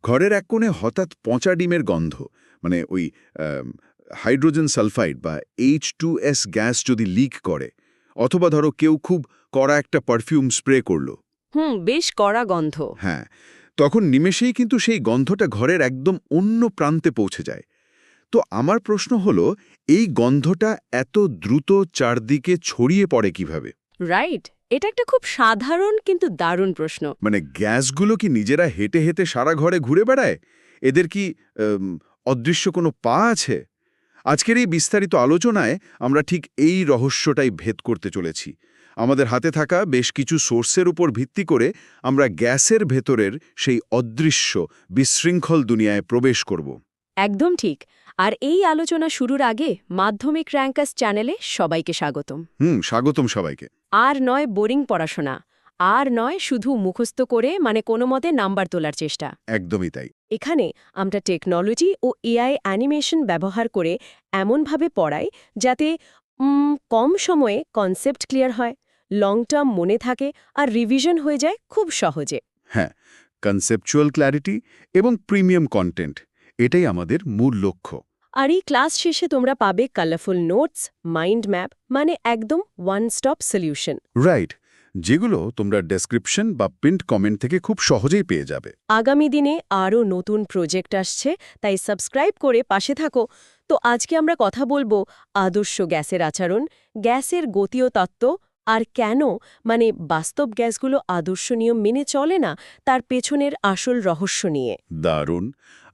ঘরের এক কোণে হঠাৎ পচা ডিমের গন্ধ, মানে ওই হাইড্রোজেন সালফাইড বা H2S গ্যাস যদি লিক করে, অথবা ধরো কেউ খুব কড়া একটা পারফিউম স্প্রে করলো, বেশ কড়া গন্ধ। হ্যাঁ, তখন নিমেষেই কিন্তু সেই গন্ধটা ঘরের একদম অন্য প্রান্তে পৌঁছে যায়। তো আমার প্রশ্ন হলো, এই গন্ধটা এত দ্রুত চারদিকে ছড়িয়ে পড়ে কিভাবে? রাইট, এটা একটা খুব সাধারণ কিন্তু দারুণ প্রশ্ন। মানে গ্যাসগুলো কি নিজেরা হেঁটে হেঁটে সারা ঘরে ঘুরে বেড়ায়? এদের কি অদৃশ্য কোনো পা আছে? আজকের এই বিস্তারিত আলোচনায় আমরা ঠিক এই রহস্যটাই ভেদ করতে চলেছি। আমাদের হাতে থাকা বেশ কিছু সোর্সের উপর ভিত্তি করে আমরা গ্যাসের ভেতরের সেই অদৃশ্য বিশৃঙ্খল দুনিয়ায় প্রবেশ করব। একদম ঠিক। আর এই আলোচনা শুরুর আগে মাধ্যমিক র্যাঙ্কাস চ্যানেলে সবাইকে স্বাগতম। স্বাগতম সবাইকে। আর নয় বোরিং পড়াশোনা, আর নয় শুধু মুখস্থ করে কোনো মতে নাম্বার তোলার চেষ্টা। একদমই তাই। এখানে আমরা টেকনোলজি ও এআই অ্যানিমেশন ব্যবহার করে এমনভাবে পড়াই যাতে কম সময়ে কনসেপ্ট ক্লিয়ার হয়, লং টার্ম মনে থাকে আর রিভিশন হয়ে যায় খুব সহজে। হ্যাঁ, কনসেপচুয়াল ক্ল্যারিটি এবং প্রিমিয়াম কন্টেন্ট, এটাই আমাদের মূল লক্ষ্য। আর এই ক্লাস শেষে তোমরা পাবে কালারফুল নোটস, মাইন্ড ম্যাপ, মানে একদম ওয়ান স্টপ সলিউশন। রাইট, যেগুলো তোমরা ডেসক্রিপশন বা পিন্ড কমেন্ট থেকে খুব সহজেই পেয়ে যাবে। আগামী দিনে আরও নতুন প্রজেক্ট আসছে, তাই সাবস্ক্রাইব করে পাশে থাকো। তো আজকে আমরা কথা বলবো আদর্শ গ্যাসের আচরণ, গ্যাসের গতীয় তত্ত্ব, আর কেন বাস্তব গ্যাসগুলো আদর্শ নিয়ম মেনে চলে না, তার পেছনের আসল রহস্য নিয়ে। দারুণ।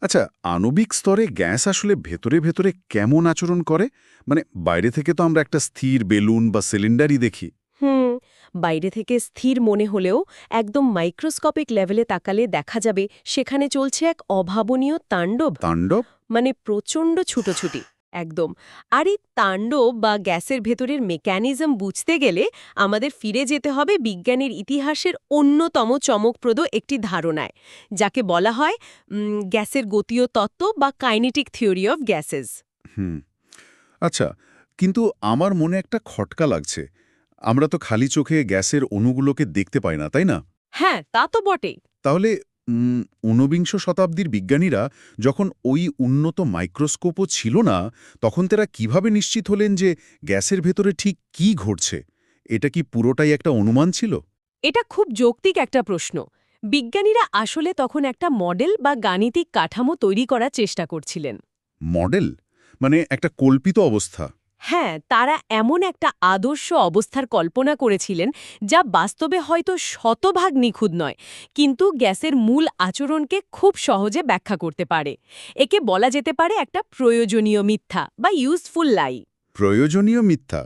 আচ্ছা, আণবিক স্তরে গ্যাস আসলে ভেতরে ভেতরে কেমন আচরণ করে? মানে বাইরে থেকে তো আমরা একটা স্থির বেলুন বা সিলিন্ডারই দেখি। বাইরে থেকে স্থির মনে হলেও একদম মাইক্রোস্কোপিক লেভেলে তাকালে দেখা যাবে সেখানে চলছে এক অভাবনীয় তাণ্ডব। তাণ্ডব? প্রচণ্ড ছুটোছুটি একদম। আর এই তাণ্ডব বা গ্যাসের ভেতরের মেকানিজম বুঝতে গেলে আমাদের ফিরে যেতে হবে বিজ্ঞানের ইতিহাসের অন্যতম চমকপ্রদ একটি ধারণায়, যাকে বলা হয় গ্যাসের গতীয় তত্ত্ব বা কাইনেটিক থিওরি অফ গ্যাসেস। আচ্ছা, কিন্তু আমার মনে একটা খটকা লাগছে। আমরা তো খালি চোখে গ্যাসের অণুগুলোকে দেখতে পাই না, তাই না? হ্যাঁ, তা তো বটেই। তাহলে ঊনবিংশ শতাব্দীর বিজ্ঞানীরা যখন ওই উন্নত মাইক্রোস্কোপও ছিল না, তখন তারা কিভাবে নিশ্চিত হলেন যে গ্যাসের ভেতরে ঠিক কী ঘটছে? এটা কি পুরোটাই একটা অনুমান ছিল? এটা খুব যৌক্তিক একটা প্রশ্ন। বিজ্ঞানীরা আসলে তখন একটা মডেল বা গাণিতিক কাঠামো তৈরি করার চেষ্টা করছিলেন। মডেল? মানে একটা কল্পিত অবস্থা? হ্যাঁ, তারা এমন একটা আদর্শ অবস্থার কল্পনা করেছিলেন যা বাস্তবে হয়তো শতভাগ নিখুঁত নয়, কিন্তু গ্যাসের মূল আচরণকে খুব সহজে ব্যাখ্যা করতে পারে। একে বলা যেতে পারে একটা প্রয়োজনীয় মিথ্যা বা ইউজফুল লাই। প্রয়োজনীয় মিথ্যা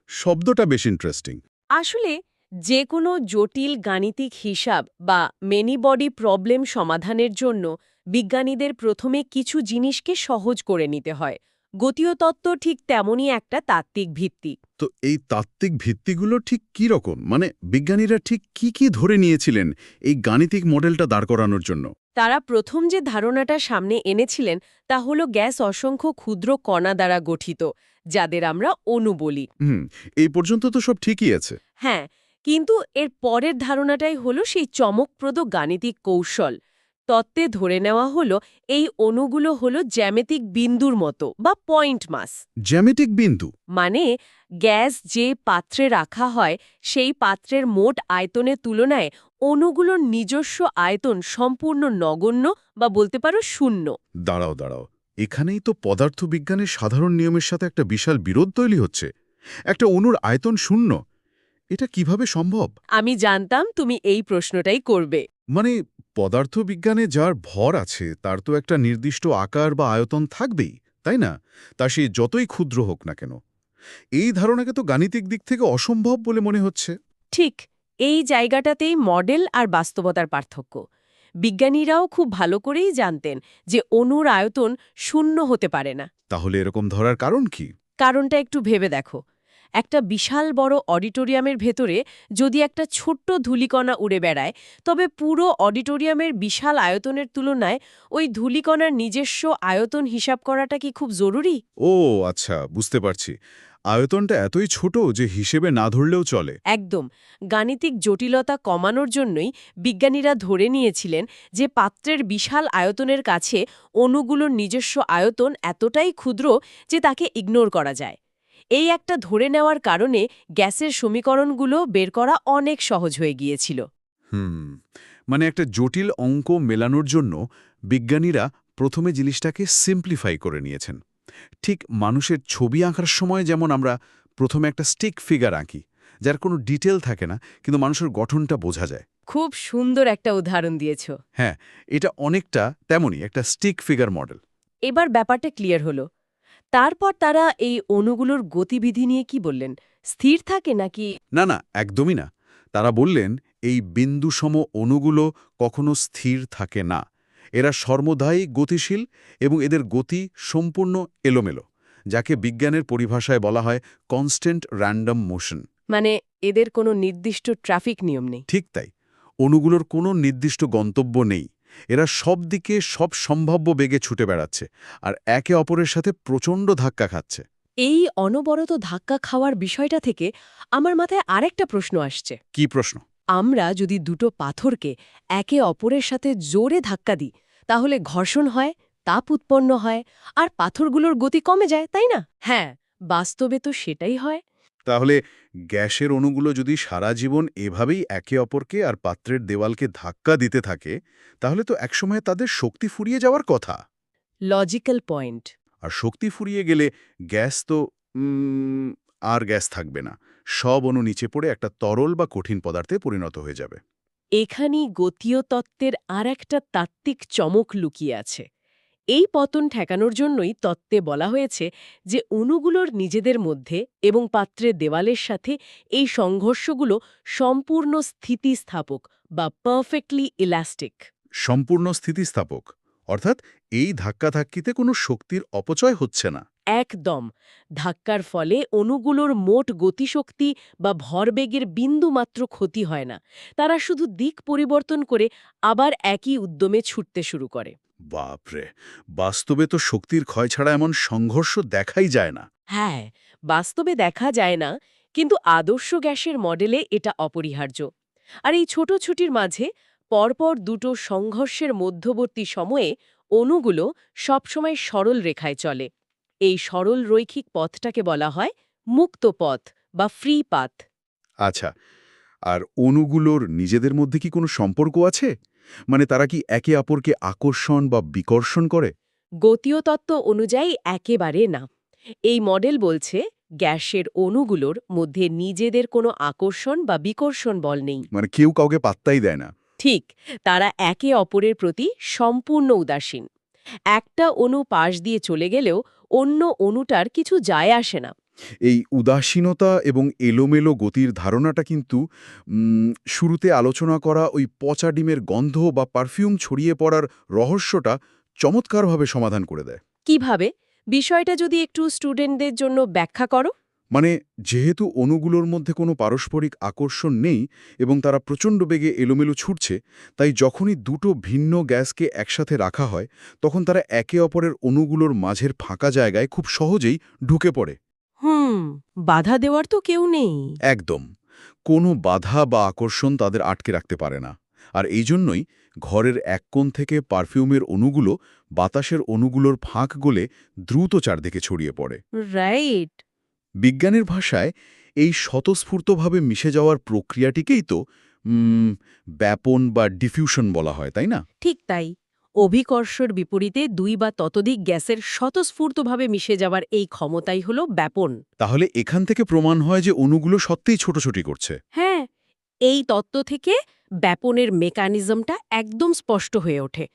শব্দটা বেশ ইন্টারেস্টিং। আসলে যে কোনো জটিল গাণিতিক হিসাব বা মেনি বডি প্রবলেম সমাধানের জন্য বিজ্ঞানীদের প্রথমে কিছু জিনিসকে সহজ করে নিতে হয়। গতীয় তত্ত্ব ঠিক তেমনই একটা তাত্ত্বিক ভিত্তি। তো এই তাত্ত্বিক ভিত্তিগুলো ঠিক কী রকম? মানে বিজ্ঞানীরা ঠিক কি কি ধরে নিয়েছিলেন এই গাণিতিক মডেলটা দাঁড় করানোর জন্য? তারা প্রথম যে ধারণাটা সামনে এনেছিলেন তা হলো গ্যাস অসংখ্য ক্ষুদ্র কণা দ্বারা গঠিত, যাদের আমরা অণু বলি। এই পর্যন্ত তো সব ঠিকই আছে। হ্যাঁ, কিন্তু এর পরের ধারণাটাই হলো সেই চমকপ্রদ গাণিতিক কৌশল। তত্ত্বে ধরে নেওয়া হলো এই অণুগুলো হলো জ্যামিতিক বিন্দুর মতো বা পয়েন্ট মাস। জ্যামিতিক বিন্দু? মানে গ্যাস যে পাত্রে রাখা হয় সেই পাত্রের মোট আয়তনের তুলনায় অণুগুলোর নিজস্ব আয়তন সম্পূর্ণ নগণ্য বা বলতে পারো শূন্য। দাঁড়াও দাঁড়াও, এখানেই তো পদার্থবিজ্ঞানের সাধারণ নিয়মের সাথে একটা বিশাল বিরোধ তৈরি হচ্ছে। একটা অণুর আয়তন শূন্য, এটা কিভাবে সম্ভব? আমি জানতাম তুমি এই প্রশ্নটাই করবে। মানে পদার্থবিজ্ঞানে যার ভর আছে তার তো একটা নির্দিষ্ট আকার বা আয়তন থাকবেই, তাই না? তা সে যতই ক্ষুদ্র হোক না কেন। এই ধারণাকে তো গাণিতিক দিক থেকে অসম্ভব বলে মনে হচ্ছে। ঠিক এই জায়গাটাতেই মডেল আর বাস্তবতার পার্থক্য। বিজ্ঞানীরাও খুব ভালো করেই জানতেন যে অণুর আয়তন শূন্য হতে পারে না। তাহলে এরকম ধরার কারণ কি? কারণটা একটু ভেবে দেখো। একটা বিশাল বড় অডিটোরিয়ামের ভেতরে যদি একটা ছোট্ট ধূলিকণা উড়ে বেড়ায়, তবে পুরো অডিটোরিয়ামের বিশাল আয়তনের তুলনায় ওই ধূলিকণার নিজস্ব আয়তন হিসাব করাটা কি খুব জরুরি? ও আচ্ছা, বুঝতে পারছি। আয়তনটা এতই ছোট যে হিসেবে না ধরলেও চলে। একদম। গাণিতিক জটিলতা কমানোর জন্যই বিজ্ঞানীরা ধরে নিয়েছিলেন যে পাত্রের বিশাল আয়তনের কাছে অণুগুলোর নিজস্ব আয়তন এতটাই ক্ষুদ্র যে তাকে ইগনোর করা যায়। এই একটা ধরে নেওয়ার কারণে গ্যাসের সমীকরণগুলো বের করা অনেক সহজ হয়ে গিয়েছিল। হুম, মানে একটা জটিল অঙ্ক মেলানোর জন্য বিজ্ঞানীরা প্রথমে জিনিসটাকে সিম্পলিফাই করে নিয়েছেন। ঠিক মানুষের ছবি আঁকার সময় যেমন আমরা প্রথমে একটা স্টিক ফিগার আঁকি, যার কোনো ডিটেল থাকে না, কিন্তু মানুষের গঠনটা বোঝা যায়। খুব সুন্দর একটা উদাহরণ দিয়েছ। হ্যাঁ, এটা অনেকটা তেমনই একটা স্টিক ফিগার মডেল। এবার ব্যাপারটা ক্লিয়ার হলো। তারপর তারা এই অণুগুলোর গতিবিধি নিয়ে কি বললেন? স্থির থাকে নাকি? না না, একদমই না। তারা বললেন এই বিন্দুসম অণুগুলো কখনো স্থির থাকে না। এরা সর্বদাই গতিশীল এবং এদের গতি সম্পূর্ণ এলোমেলো, যাকে বিজ্ঞানের পরিভাষায় বলা হয় কনস্ট্যান্ট র্যান্ডম মোশন। মানে এদের কোনো নির্দিষ্ট ট্রাফিক নিয়ম নেই। ঠিক তাই। অণুগুলোর কোনো নির্দিষ্ট গন্তব্য নেই। এরা সব দিকে সব সম্ভাব্য বেগে ছুটে বেড়াচ্ছে আর একে অপরের সাথে প্রচণ্ড ধাক্কা খাচ্ছে। এই অনবরত ধাক্কা খাওয়ার বিষয়টা থেকে আমার মাথায় আরেকটা প্রশ্ন আসছে। কি প্রশ্ন? আমরা যদি দুটো পাথরকে একে অপরের সাথে জোরে ধাক্কা দিই, তাহলে ঘর্ষণ হয়, তাপ উৎপন্ন হয়, আর পাথরগুলোর গতি কমে যায়, তাই না? হ্যাঁ, বাস্তবে তো সেটাই হয়। তাহলে গ্যাসের অণুগুলো যদি সারা জীবন এভাবেই একে অপরকে আর পাত্রের দেওয়ালকে ধাক্কা দিতে থাকে, তাহলে তো একসময় তাদের শক্তি ফুরিয়ে যাওয়ার কথা। Logical point. আর শক্তি ফুরিয়ে গেলে গ্যাস তো আর গ্যাস থাকবে না। সব অণু নিচে পড়ে একটা তরল বা কঠিন পদার্থে পরিণত হয়ে যাবে। এখানেই গতীয় তত্ত্বের আর একটা তাত্ত্বিক চমক লুকিয়ে আছে। এই পতন ঠেকানোর জন্যই তত্ত্বে বলা হয়েছে যে অণুগুলোর নিজেদের মধ্যে এবং পাত্রের দেওয়ালের সাথে এই সংঘর্ষগুলো সম্পূর্ণ স্থিতিস্থাপক বা পারফেক্টলি ইলাস্টিক। সম্পূর্ণ স্থিতিস্থাপক, অর্থাৎ এই ধাক্কাধাক্কিতে কোনো শক্তির অপচয় হচ্ছে না। একদম। ধাক্কার ফলে অণুগুলোর মোট গতিশক্তি বা ভরবেগের বিন্দুমাত্র ক্ষতি হয় না। তারা শুধু দিক পরিবর্তন করে আবার একই উদ্যমে ছুটতে শুরু করে। বাপরে, বাস্তবে তো শক্তির ক্ষয় ছাড়া এমন সংঘর্ষ দেখাই যায় না। হ্যাঁ, বাস্তবে দেখা যায় না, কিন্তু আদর্শ গ্যাসের মডেলে এটা অপরিহার্য। আর এই ছোট ছুটির মাঝে পরপর দুটো সংঘর্ষের মধ্যবর্তী সময়ে অণুগুলো সবসময় সরল রেখায় চলে। এই সরল রৈখিক পথটাকে বলা হয় মুক্ত পথ বা ফ্রি পাথ। আচ্ছা, আর অণুগুলোর নিজেদের মধ্যে কি কোনো সম্পর্ক আছে? মানে তারা কি একে অপরকে আকর্ষণ বা বিকর্ষণ করে? গতীয় তত্ত্ব অনুযায়ী একেবারে না। এই মডেল বলছে গ্যাসের অণুগুলোর মধ্যে নিজেদের কোনো আকর্ষণ বা বিকর্ষণ বল নেই। মানে কেউ কাউকে পাত্তাই দেয় না। ঠিক, তারা একে অপরের প্রতি সম্পূর্ণ উদাসীন। একটা অণু পাশ দিয়ে চলে গেলেও অন্য অণুটার কিছু যায় আসে না। এই উদাসীনতা এবং এলোমেলো গতির ধারণাটা কিন্তু শুরুতে আলোচনা করা ওই পচা ডিমের গন্ধ বা পারফিউম ছড়িয়ে পড়ার রহস্যটা চমৎকারভাবে সমাধান করে দেয়। কিভাবে? বিষয়টা যদি একটু স্টুডেন্টদের জন্য ব্যাখ্যা করো। মানে যেহেতু অণুগুলোর মধ্যে কোনো পারস্পরিক আকর্ষণ নেই এবং তারা প্রচণ্ড বেগে এলোমেলো ছুটছে, তাই যখনই দুটো ভিন্ন গ্যাসকে একসাথে রাখা হয়, তখন তারা একে অপরের অণুগুলোর মাঝের ফাঁকা জায়গায় খুব সহজেই ঢুকে পড়ে। বাধা দেওয়ার তো কেউ নেই। একদম। কোনো বাধা বা আকর্ষণ তাদের আটকে রাখতে পারে না। আর এই জন্যই ঘরের এক কোণ থেকে পারফিউমের অণুগুলো বাতাসের অণুগুলোর ফাঁক গলে দ্রুত চারদিকে ছড়িয়ে পড়ে। রাইট। বিজ্ঞানের ভাষায় এই স্বতঃস্ফূর্তভাবে মিশে যাওয়ার প্রক্রিয়াটিকেই তো ব্যাপন বা ডিফিউশন বলা হয়, তাই না? ঠিক তাই। অভিকর্ষর বিপরীতে দুই বা ততোধিক গ্যাসের স্বতঃস্ফূর্তভাবে মিশে যাওয়ার এই ক্ষমতাই হল ব্যাপন। তাহলে এখান থেকে প্রমাণ হয় যে অণুগুলো সত্যিই ছোটাছুটি করছে। হ্যাঁ, এই তত্ত্ব থেকে ব্যাপনের মেকানিজমটা একদম স্পষ্ট হয়ে ওঠে।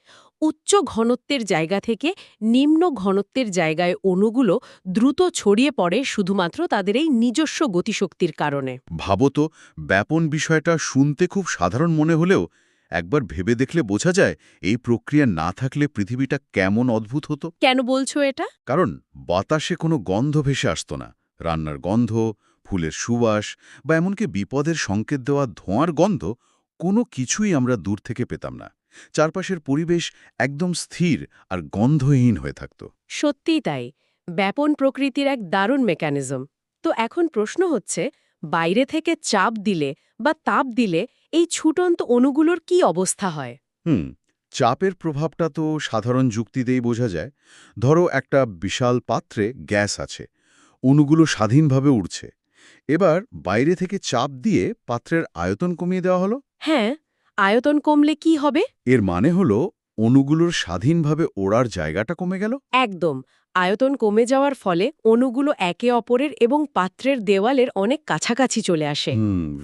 উচ্চ ঘনত্বের জায়গা থেকে নিম্ন ঘনত্বের জায়গায় অণুগুলো দ্রুত ছড়িয়ে পড়ে শুধুমাত্র তাদের এই নিজস্ব গতিশক্তির কারণে। ভাবো তো, ব্যাপন বিষয়টা শুনতে খুব সাধারণ মনে হলেও একবার ভেবে দেখলে বোঝা যায় এই প্রক্রিয়া না থাকলে পৃথিবীটা কেমন অদ্ভুত হতো। কেন বলছো এটা? কারণ বাতাসে কোনো গন্ধ ভেসে আসতো না। রান্নার গন্ধ, ফুলের সুবাস বা এমনকি বিপদের সংকেত দেওয়া ধোঁয়ার গন্ধ, কোনো কিছুই আমরা দূর থেকে পেতাম না। চারপাশের পরিবেশ একদম স্থির আর গন্ধহীন হয়ে থাকত। সত্যিই তাই। ব্যাপন প্রকৃতির এক দারুণ মেকানিজম। তো এখন প্রশ্ন হচ্ছে, বাইরে থেকে চাপ দিলে বা তাপ দিলে এই ছুটন্ত অণুগুলোর কি অবস্থা হয়? চাপের প্রভাবটা তো সাধারণ যুক্তিতেই বোঝা যায়। ধরো একটা বিশাল পাত্রে গ্যাস আছে, অণুগুলো স্বাধীনভাবে উড়ছে। এবার বাইরে থেকে চাপ দিয়ে পাত্রের আয়তন কমিয়ে দেওয়া হলো। হ্যাঁ, আয়তন কমলে কি হবে? এর মানে হলো অণুগুলোর স্বাধীনভাবে ওড়ার জায়গাটা কমে গেল। একদম। আয়তন কমে যাওয়ার ফলে অণুগুলো একে অপরের এবং পাত্রের দেওয়ালের অনেক কাছাকাছি চলে আসে।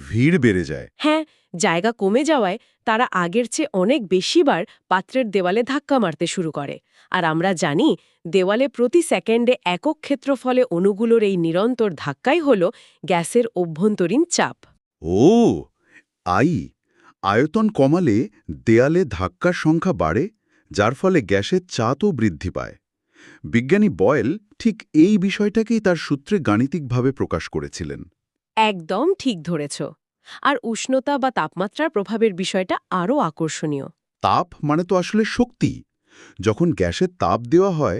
ভিড় বেড়ে যায়। হ্যাঁ, জায়গা কমে যাওয়ায় তারা আগের চেয়ে অনেক বেশিবার পাত্রের দেওয়ালে ধাক্কা মারতে শুরু করে। আর আমরা জানি, দেওয়ালে প্রতি সেকেন্ডে একক ক্ষেত্রফলে অণুগুলোর এই নিরন্তর ধাক্কাই হল গ্যাসের অভ্যন্তরীণ চাপ। ও আই আয়তন কমালে দেয়ালে ধাক্কার সংখ্যা বাড়ে, যার ফলে গ্যাসের চাপও বৃদ্ধি পায়। বিজ্ঞানী বয়েল ঠিক এই বিষয়টাকেই তার সূত্রে গাণিতিকভাবে প্রকাশ করেছিলেন। একদম ঠিক ধরেছ। আর উষ্ণতা বা তাপমাত্রার প্রভাবের বিষয়টা আরও আকর্ষণীয়। তাপ মানে তো আসলে শক্তি। যখন গ্যাসের তাপ দেওয়া হয়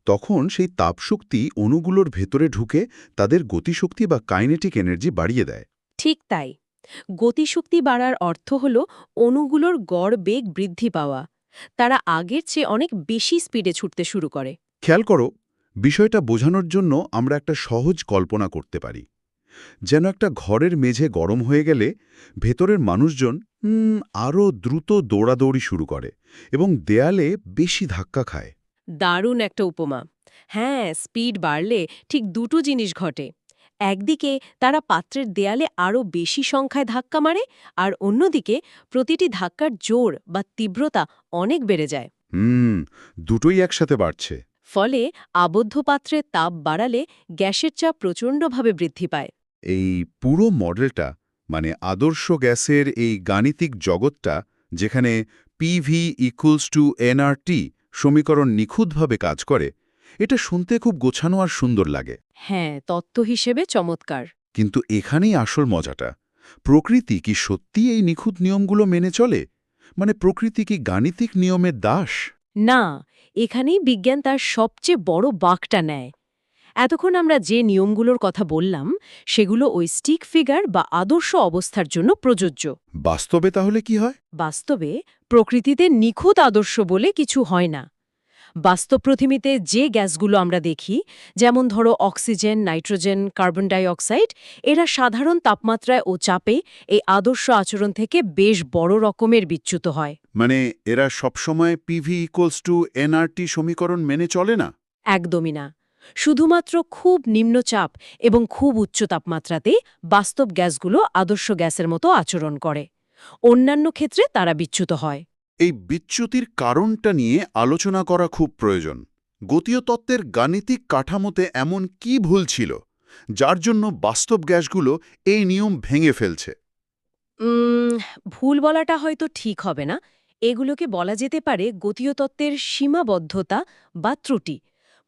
তখন সেই তাপশক্তি অণুগুলোর ভেতরে ঢুকে তাদের গতিশক্তি বা কাইনেটিক এনার্জি বাড়িয়ে দেয়। ঠিক তাই। গতিশক্তি বাড়ার অর্থ হল অণুগুলোর গড় বেগ বৃদ্ধি পাওয়া। তারা আগের চেয়ে অনেক বেশি স্পিডে ছুটতে শুরু করে। খেয়াল করো, বিষয়টা বোঝানোর জন্য আমরা একটা সহজ কল্পনা করতে পারি। যেন একটা ঘরের মেঝে গরম হয়ে গেলে ভেতরের মানুষজন আরও দ্রুত দৌড়াদৌড়ি শুরু করে এবং দেয়ালে বেশি ধাক্কা খায়। দারুণ একটা উপমা। হ্যাঁ, স্পিড বাড়লে ঠিক দুটো জিনিস ঘটে। একদিকে তারা পাত্রের দেয়ালে আরও বেশি সংখ্যায় ধাক্কা মারে, আর অন্যদিকে প্রতিটি ধাক্কার জোর বা তীব্রতা অনেক বেড়ে যায়। দুটোই একসাথে বাড়ছে। ফলে আবদ্ধ পাত্রে তাপ বাড়ালে গ্যাসের চাপ প্রচণ্ডভাবে বৃদ্ধি পায়। এই পুরো মডেলটা, মানে আদর্শ গ্যাসের এই গাণিতিক জগৎটা, যেখানে পিভি ইকুয়ালস টু এনআরটি সমীকরণ নিখুঁতভাবে কাজ করে, এটা শুনতে খুব গোছানো আর সুন্দর লাগে। হ্যাঁ, তত্ত্ব হিসেবে চমৎকার। কিন্তু এখানেই আসল মজাটা। প্রকৃতি কি সত্যি এই নিখুঁত নিয়মগুলো মেনে চলে? মানে প্রকৃতি কি গাণিতিক নিয়মের দাস? না, এখানেই বিজ্ঞান তার সবচেয়ে বড় বাঁকটা নেয়। এতক্ষণ আমরা যে নিয়মগুলোর কথা বললাম, সেগুলো ওই স্টিক ফিগার বা আদর্শ অবস্থার জন্য প্রযোজ্য। বাস্তবে তাহলে কি হয়? বাস্তবে প্রকৃতিতে নিখুঁত আদর্শ বলে কিছু হয় না। বাস্তব পৃথিবীতে যে গ্যাসগুলো আমরা দেখি, যেমন ধরো oxygen, nitrogen, carbon die oxide, এরা সাধারণ তাপমাত্রায় ও চাপে এই আদর্শ আচরণ থেকে বেশ বড় রকমের বিচ্যুত হয়। মানে এরা সবসময় পিভি ইকুয়ালস টু এনআরটি সমীকরণ মেনে চলে না? একদমই না। শুধুমাত্র খুব নিম্নচাপ এবং খুব উচ্চ তাপমাত্রাতেই বাস্তব গ্যাসগুলো আদর্শ গ্যাসের মতো আচরণ করে। অন্যান্য ক্ষেত্রে তারা বিচ্যুত হয়। এই বিচ্যুতির কারণটা নিয়ে আলোচনা করা খুব প্রয়োজন। গতীয় তত্ত্বের গাণিতিক কাঠামোতে এমন কি ভুল ছিল যার জন্য বাস্তব গ্যাসগুলো এই নিয়ম ভেঙে ফেলছে? উম, ভুল বলাটা হয়তো ঠিক হবে না। এগুলোকে বলা যেতে পারে গতীয় তত্ত্বের সীমাবদ্ধতা বা ত্রুটি।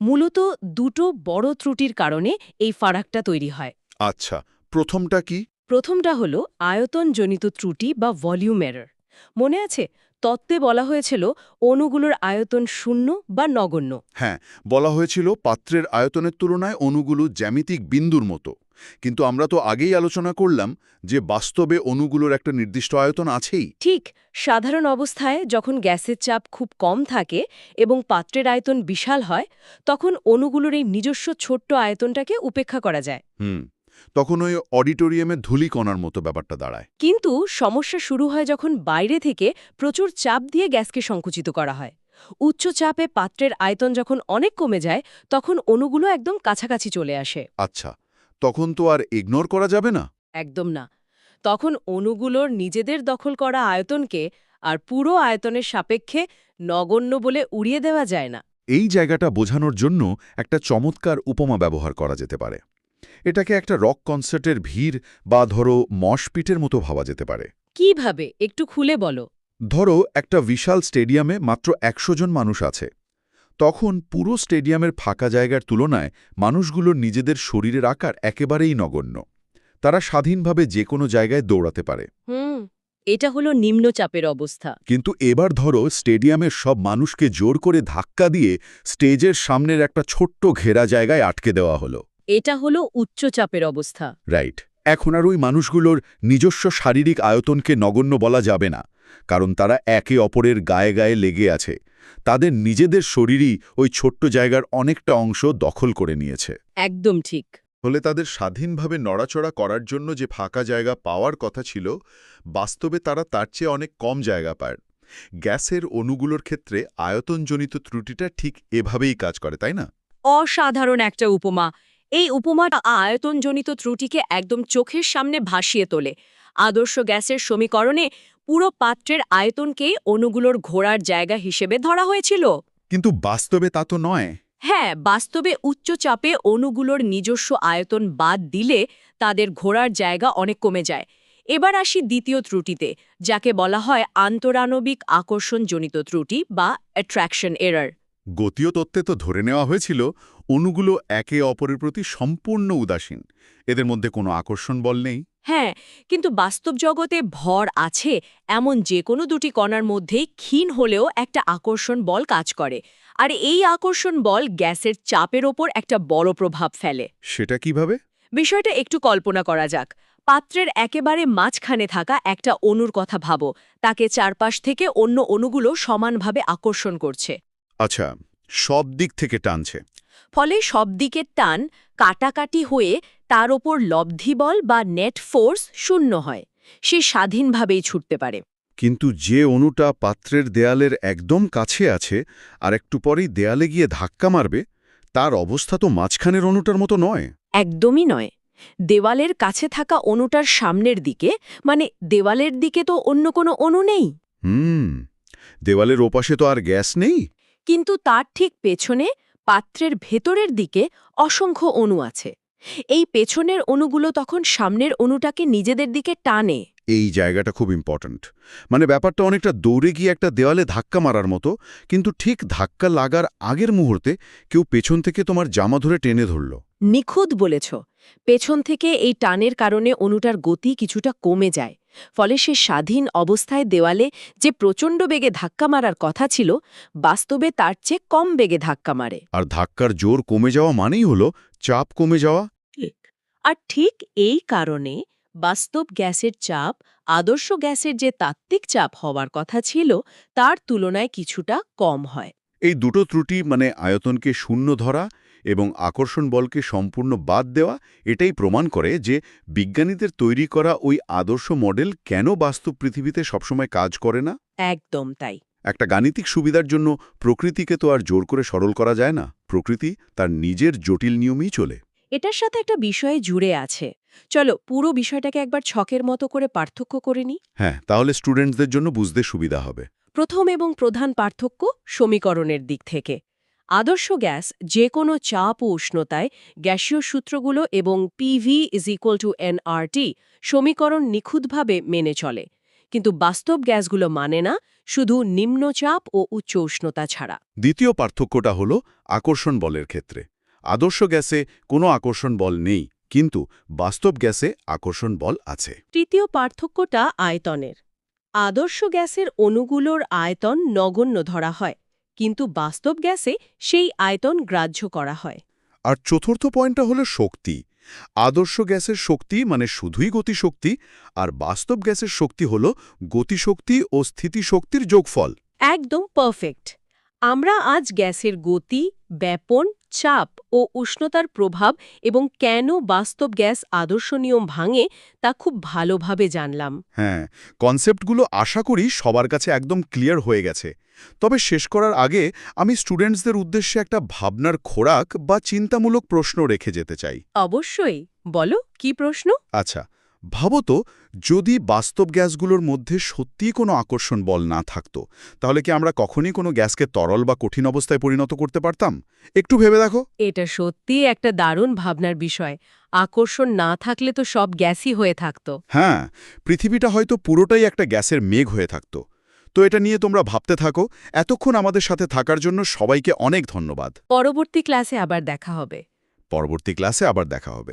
মূলত দুটো বড় ত্রুটির কারণে এই ফারাকটা তৈরি হয়। আচ্ছা, প্রথমটা কি? প্রথমটা হলো আয়তনজনিত ত্রুটি বা ভলিউম এরর। মনে আছে, তত্ত্বে বলা হয়েছিল অণুগুলোর আয়তন শূন্য বা নগণ্য। হ্যাঁ, বলা হয়েছিল পাত্রের আয়তনের তুলনায় অণুগুলো জ্যামিতিক বিন্দুর মতো। কিন্তু আমরা তো আগেই আলোচনা করলাম যে বাস্তবে অণুগুলোর একটা নির্দিষ্ট আয়তন আছেই। ঠিক, সাধারণ অবস্থায় যখন গ্যাসের চাপ খুব কম থাকে এবং পাত্রের আয়তন বিশাল হয়, তখন অণুগুলোর এই নিজস্ব ছোট্ট আয়তনটাকে উপেক্ষা করা যায়। তখন ওই অডিটোরিয়ামে ধূলিকণার মতো ব্যাপারটা দাঁড়ায়। কিন্তু সমস্যা শুরু হয় যখন বাইরে থেকে প্রচুর চাপ দিয়ে গ্যাসকে সংকুচিত করা হয়। উচ্চ চাপে পাত্রের আয়তন যখন অনেক কমে যায়, তখন অণুগুলো একদম কাছাকাছি চলে আসে। আচ্ছা, তখন তো আর ইগনোর করা যাবে না। একদম না। তখন অণুগুলোর নিজেদের দখল করা আয়তনকে আর পুরো আয়তনের সাপেক্ষে নগণ্য বলে উড়িয়ে দেওয়া যায় না। এই জায়গাটা বোঝানোর জন্য একটা চমৎকার উপমা ব্যবহার করা যেতে পারে। এটাকে একটা রক কনসার্টের ভিড় বা ধরো মশপিটের মতো ভাবা যেতে পারে। কিভাবে, একটু খুলে বলো। ধরো একটা বিশাল স্টেডিয়ামে মাত্র ১০০ জন মানুষ আছে। তখন পুরো স্টেডিয়ামের ফাঁকা জায়গার তুলনায় মানুষগুলোর নিজেদের শরীরের আকার একেবারেই নগণ্য। তারা স্বাধীনভাবে যে কোনো জায়গায় দৌড়াতে পারে। এটা হলো নিম্নচাপের অবস্থা। কিন্তু এবার ধরো স্টেডিয়ামের সব মানুষকে জোর করে ধাক্কা দিয়ে স্টেজের সামনের একটা ছোট্ট ঘেরা জায়গায় আটকে দেওয়া হলো। এটা হলো উচ্চচাপের অবস্থা। রাইট। এখন আর ওই মানুষগুলোর নিজস্ব শারীরিক আয়তনকে নগণ্য বলা যাবে না, কারণ তারা একে অপরের গায়ে গায়ে লেগে আছে। তাদের নিজেদের শরীরই ওই ছোট্ট জায়গার অনেকটা অংশ দখল করে নিয়েছে। একদম ঠিক। ফলে তাদের স্বাধীনভাবে নড়াচড়া করার জন্য যে ফাঁকা জায়গা পাওয়ার কথা ছিল, বাস্তবে তারা তার চেয়ে অনেক কম জায়গা পায়। গ্যাসের অণুগুলোর ক্ষেত্রে আয়তনজনিত ত্রুটিটা ঠিক এভাবেই কাজ করে, তাই না? অসাধারণ একটা উপমা। এই উপমাটা আয়তনজনিত ত্রুটিকে একদম চোখের সামনে ভাসিয়ে তোলে। আদর্শ গ্যাসের সমীকরণে পুরো পাত্রের আয়তনকেই অণুগুলোর ঘোরার জায়গা হিসেবে ধরা হয়েছিল। কিন্তু বাস্তবে তা তো নয়। হ্যাঁ, বাস্তবে উচ্চ চাপে অণুগুলোর নিজস্ব আয়তন বাদ দিলে তাদের ঘোরার জায়গা অনেক কমে যায়। এবার আসি দ্বিতীয় ত্রুটিতে, যাকে বলা হয় আন্তরাণবিক আকর্ষণজনিত ত্রুটি বা অ্যাট্রাকশন এরর। গতীয় তত্ত্বে তো ধরে নেওয়া হয়েছিল অণুগুলো একে অপরের প্রতি সম্পূর্ণ উদাসীন, এদের মধ্যে কোনো আকর্ষণ বল নেই। হ্যাঁ, কিন্তু বাস্তব জগতে ভর আছে এমন যে কোনো দুটি কণার মধ্যেই ক্ষীণ হলেও একটা আকর্ষণ বল কাজ করে। আর এই আকর্ষণ বল গ্যাসের চাপের ওপর একটা বড় প্রভাব ফেলে। সেটা কিভাবে? বিষয়টা একটু কল্পনা করা যাক। পাত্রের একেবারে মাঝখানে থাকা একটা অণুর কথা ভাবো। তাকে চারপাশ থেকে অন্য অণুগুলো সমানভাবে আকর্ষণ করছে। আচ্ছা, সব দিক থেকে টানছে। ফলে সব দিকের টান কাটাকাটি হয়ে তার ওপর লব্ধি বল বা নেট ফোর্স শূন্য হয়। সে স্বাধীনভাবেই ছুটতে পারে। কিন্তু যে অণুটা পাত্রের দেয়ালের একদম কাছে আছে আর একটু পরেই দেয়ালে গিয়ে ধাক্কা মারবে, তার অবস্থা তো মাঝখানের অণুটার মতো নয়। একদমই নয়। দেওয়ালের কাছে থাকা অণুটার সামনের দিকে, মানে দেওয়ালের দিকে তো অন্য কোনো অণু নেই। দেওয়ালের ওপাশে তো আর গ্যাস নেই। কিন্তু তার ঠিক পেছনে পাত্রের ভেতরের দিকে অসংখ্য অণু আছে। এই পেছনের অণুগুলো তখন সামনের অণুটাকে নিজেদের দিকে টানে। এই জায়গাটা খুব ইম্পর্ট্যান্ট। মানে ব্যাপারটা অনেকটা দৌড়ে গিয়ে একটা দেওয়ালে ধাক্কা মারার মতো, কিন্তু ঠিক ধাক্কা লাগার আগের মুহূর্তে কেউ পেছন থেকে তোমার জামা ধরে টেনে ধরল। নিখুঁত বলেছ। পেছন থেকে এই টানের কারণে অণুটার গতি কিছুটা কমে যায়। ফলে সে স্বাধীন অবস্থায় দেওয়ালে যে প্রচণ্ড বেগে ধাক্কা মারার কথা ছিল, বাস্তবে তার চেয়ে কম বেগে ধাক্কা মারে। আর ধাক্কার জোর কমে যাওয়া মানেই হলো চাপ কমে যাওয়া। আর ঠিক এই কারণে বাস্তব গ্যাসের চাপ আদর্শ গ্যাসের যে তাত্ত্বিক চাপ হওয়ার কথা ছিল তার তুলনায় কিছুটা কম হয়। এই দুটো ত্রুটি, মানে আয়তনকে শূন্য ধরা এবং আকর্ষণ বলকে সম্পূর্ণ বাদ দেওয়া, এটাই প্রমাণ করে যে বিজ্ঞানীদের তৈরি করা ওই আদর্শ মডেল কেন বাস্তব পৃথিবীতে সবসময় কাজ করে না। একদম তাই। একটা গাণিতিক সুবিধার জন্য প্রকৃতিকে তো আর জোর করে সরল করা যায় না। প্রকৃতি তার নিজের জটিল নিয়মেই চলে। এটার সাথে একটা বিষয়ে জুড়ে আছে। চলো পুরো বিষয়টাকে একবার ছকের মতো করে পার্থক্য করে নিই। হ্যাঁ, তাহলে স্টুডেন্টসদের জন্য বুঝতে সুবিধা হবে। প্রথম এবং প্রধান পার্থক্য সমীকরণের দিক থেকে। আদর্শ গ্যাস যে কোনো চাপ ও উষ্ণতায় গ্যাসীয় সূত্রগুলো এবং PV = nRT সমীকরণ নিখুঁতভাবে মেনে চলে। কিন্তু বাস্তব গ্যাসগুলো মানে না, শুধু নিম্নচাপ ও উচ্চ উষ্ণতা ছাড়া। দ্বিতীয় পার্থক্যটা হলো আকর্ষণ বলের ক্ষেত্রে। আদর্শ গ্যাসে কোনো আকর্ষণ বল নেই, কিন্তু বাস্তব গ্যাসে আকর্ষণ বল আছে। তৃতীয় পার্থক্যটা আয়তনের। আদর্শ গ্যাসের অণুগুলোর আয়তন নগণ্য ধরা হয়, কিন্তু বাস্তব গ্যাসে সেই আয়তন গ্রাহ্য করা হয়। আর চতুর্থ পয়েন্টটা হলো শক্তি। আদর্শ গ্যাসের শক্তি মানে শুধুই গতিশক্তি, আর বাস্তব গ্যাসের শক্তি হলো গতিশক্তি ও স্থিতিশক্তির যোগফল। একদম পারফেক্ট। আমরা আজ গ্যাসের গতি, ব্যাপন, চাপ ও উষ্ণতার প্রভাব এবং কেন বাস্তব গ্যাস আদর্শ নিয়ম ভাঙে তা খুব ভালোভাবে জানলাম। হ্যাঁ, কনসেপ্টগুলো আশা করি সবার কাছে একদম ক্লিয়ার হয়ে গেছে। তবে শেষ করার আগে আমি স্টুডেন্টসদের উদ্দেশ্যে একটা ভাবনার খোরাক বা চিন্তামূলক প্রশ্ন রেখে যেতে চাই। অবশ্যই, বলো কি প্রশ্ন? আচ্ছা, ভাবো তো, যদি বাস্তব গ্যাসগুলোর মধ্যে সত্যিই কোনো আকর্ষণ বল না থাকতো, তাহলে কি আমরা কখনই কোনো গ্যাসকে তরল বা কঠিন অবস্থায় পরিণত করতে পারতাম? একটু ভেবে দেখো। এটা সত্যিই একটা দারুণ ভাবনার বিষয়। আকর্ষণ না থাকলে তো সব গ্যাসই হয়ে থাকতো। হ্যাঁ, পৃথিবীটা হয়তো পুরোটাই একটা গ্যাসের মেঘ হয়ে থাকতো। তো এটা নিয়ে তোমরা ভাবতে থাকো। এতক্ষণ আমাদের সাথে থাকার জন্য সবাইকে অনেক ধন্যবাদ। পরবর্তী ক্লাসে আবার দেখা হবে। পরবর্তী ক্লাসে আবার দেখা হবে।